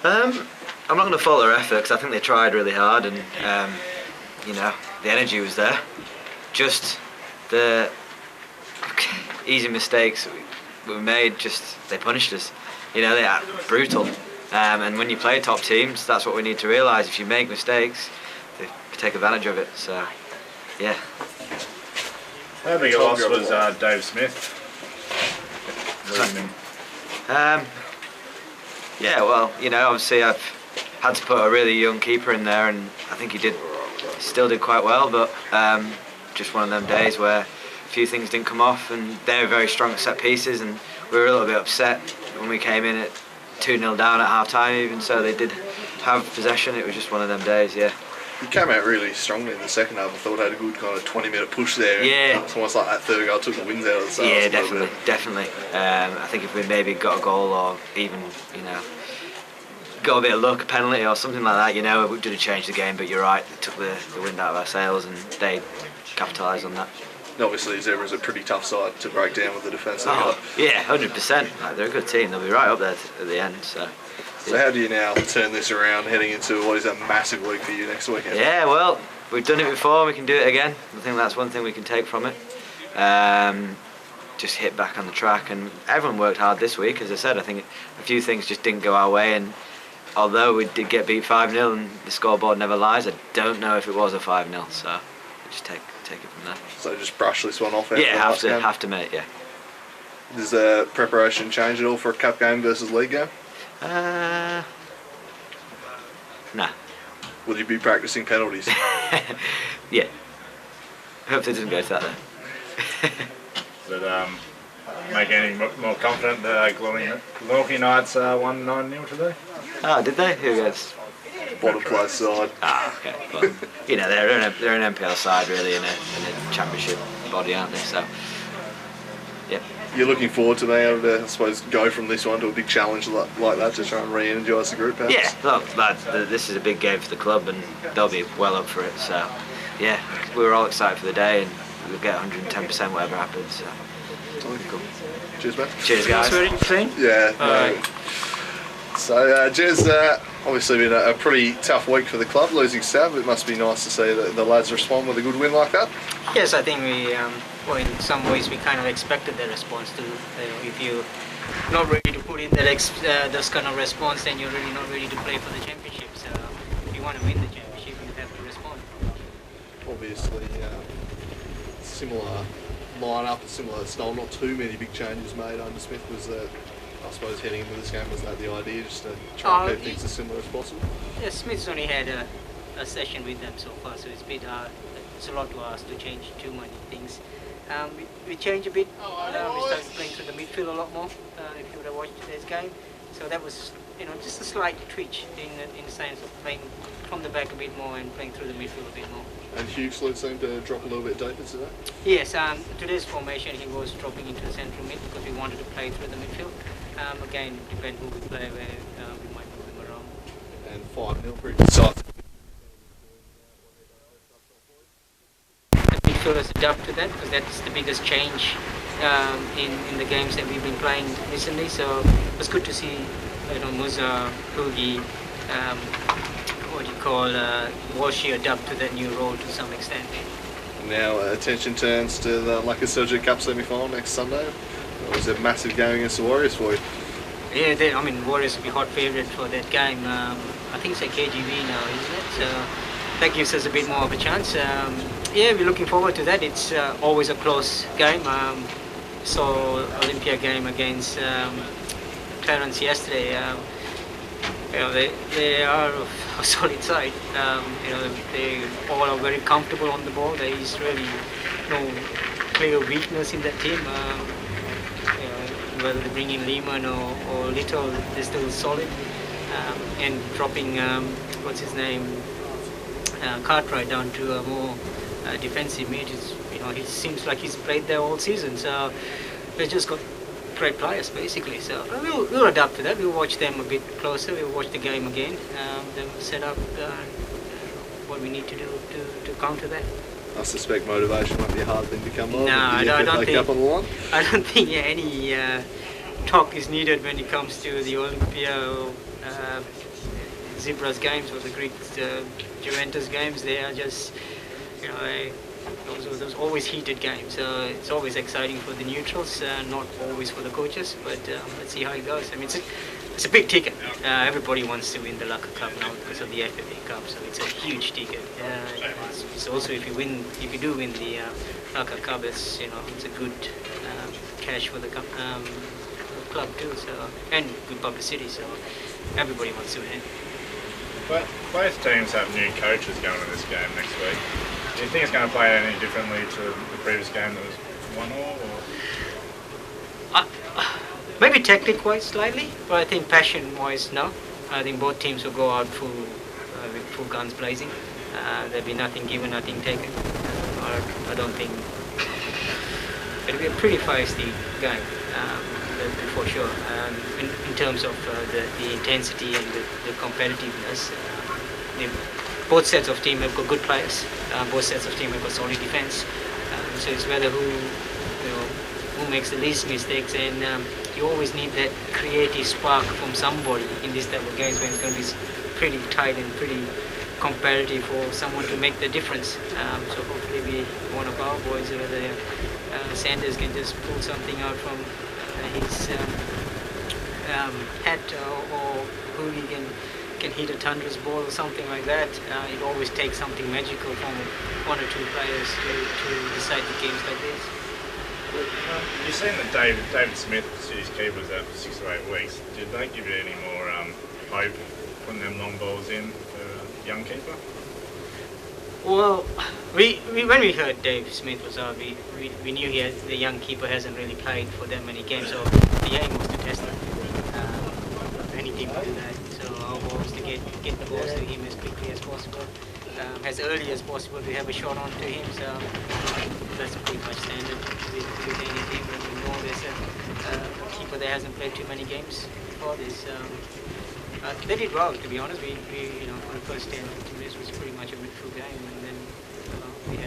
I'm not going to fault their effort because I think they tried really hard and you know, the energy was there. Just the easy mistakes we made, just they punished us. You know, they are brutal. And when you play top teams, that's what we need to realise. If you make mistakes, they take advantage of it. So, yeah. How big a loss was Dave Smith? Yeah, well, you know, obviously I've had to put a really young keeper in there, and I think he still did quite well, but just one of them days where a few things didn't come off, and they were very strong at set pieces, and we were a little bit upset when we came in at 2-0 down at half time even, so they did have possession. It was just one of them days, yeah. You came out really strongly in the second half. I thought I had a good kind of 20-minute push there. Yeah. It's almost like that third goal took the wins out of the sails. Yeah, definitely. I think if we maybe got a goal or even, you know, got a bit of luck, a penalty or something like that, you know, it would have changed the game. But you're right, it took the wind out of our sails and they capitalised on that. Obviously, Zebra's a pretty tough side to break down with the defence. Oh, yeah, 100%. Like, they're a good team. They'll be right up there at the end. So how do you now turn this around heading into what is a massive week for you next weekend? Yeah, well, we've done it before, we can do it again. I think that's one thing we can take from it. Just hit back on the track, and everyone worked hard this week. As I said, I think a few things just didn't go our way, and although we did get beat 5-0 and the scoreboard never lies, I don't know if it was a 5-0, so we'll just take it from there. So just brush this one off? Yeah, have to mate, yeah. Does preparation change at all for a cup game versus league game? Nah. Will you be practicing penalties? Yeah. Hope it doesn't go to that then. Did make any more confident the Glenorchy Knights won 9-0 today? Oh, did they? Who goes? Bottom place side. Ah, okay. Well, you know, they're an NPL side really in a championship body, aren't they? So, yeah. You're looking forward to being able to, I suppose, go from this one to a big challenge like that to try and re-energise the group, perhaps? Yeah, look, lads, this is a big game for the club and they'll be well up for it. So, yeah, we were all excited for the day and we'll get 110% whatever happens. So, cool. Cheers, man. Cheers, guys. Yeah. No. So, Jez, obviously been a pretty tough week for the club, losing Sav. It must be nice to see the lads respond with a good win like that. Yes, I think we... well, in some ways, we kind of expected the response to. If you're not ready to put in those kind of response, then you're really not ready to play for the championship. So, if you want to win the championship, you have to respond. Obviously, similar line-up, a similar style. Not too many big changes made under Smith. Was I suppose heading into this game, was that the idea, just to try and keep things as similar as possible? Yeah, Smith's only had a session with them so far, so it's a bit hard. It's a lot to ask to change too many things. We changed a bit. We started playing through the midfield a lot more. If you would have watched today's game, so that was, you know, just a slight twitch in the sense of playing from the back a bit more and playing through the midfield a bit more. And Huxley seemed to drop a little bit deeper today. Yes, today's formation he was dropping into the central mid because we wanted to play through the midfield. Again, depend who we play, where we might move him around. And 5-0, pretty decisive. Midfielders adapt to that because that's the biggest change in the games that we've been playing recently. So it was good to see, you know, Musa, Poogie, Walshy adapt to that new role to some extent. Now attention turns to the Lucky Surgery Cup semi-final next Sunday. It was a massive game against the Warriors for you. Yeah, Warriors will be hot favourite for that game. I think it's a KGB now, isn't it? So that gives us a bit more of a chance. Yeah, we're looking forward to that. It's always a close game. Saw Olympia game against Clarence yesterday. You know, they are a solid side. You know, they all are very comfortable on the ball. There is really no clear weakness in that team. You know, whether they bring in Lehman or Little, they're still solid. And dropping what's his name, Cartwright down to a more defensive mid. You know, he seems like he's played there all season. So they just got great players basically. So we'll adapt to that. We'll watch them a bit closer. We'll watch the game again. Then we'll set up what we need to do to counter that. I suspect motivation might be a hard thing to come by. No, I don't think. Up on the line? I don't think any talk is needed when it comes to the Olympia Zebras games or the Greek Juventus games, they are just, you know, those always heated games. So it's always exciting for the neutrals, not always for the coaches. But let's see how it goes. I mean, it's a big ticket. Everybody wants to win the Laka Cup now because of the FFA Cup, so it's a huge ticket. It's also if you do win the Laka Cup, it's a good cash for the club too. So and good publicity. So everybody wants to win. But both teams have new coaches going to this game next week. Do you think it's going to play any differently to the previous game that was 1-1? Maybe technique-wise slightly, but I think passion-wise, no. I think both teams will go out with full guns blazing. There'll be nothing given, nothing taken. I don't think it'll be a pretty feisty game, for sure. In terms of the intensity and the competitiveness, both sets of team have got good players. Both sets of team have got solid defense. So it's whether who makes the least mistakes, and you always need that creative spark from somebody in this type of games when it's going to be pretty tight and pretty competitive for someone to make the difference. So hopefully one of our boys, whether Sanders can just pull something out from his hat, or who he can hit a Tundra's ball or something like that. It always takes something magical from one or two players to decide the games like this. You've seen that David Smith, City's keeper, was out for 6 to 8 weeks. Did that give you any more hope putting them long balls in for a young keeper? Well, when we heard Dave Smith was out, we knew the young keeper hasn't really played for that many games, so the aim was to test him. Any team will do that. So our goal was to get the balls to him as quickly as possible, as early as possible to have a shot on to him. So that's pretty much standard with any team. When you know there's a keeper that hasn't played too many games before this. They did well, to be honest. We for the first 10 minutes was pretty much a midfield game, and then we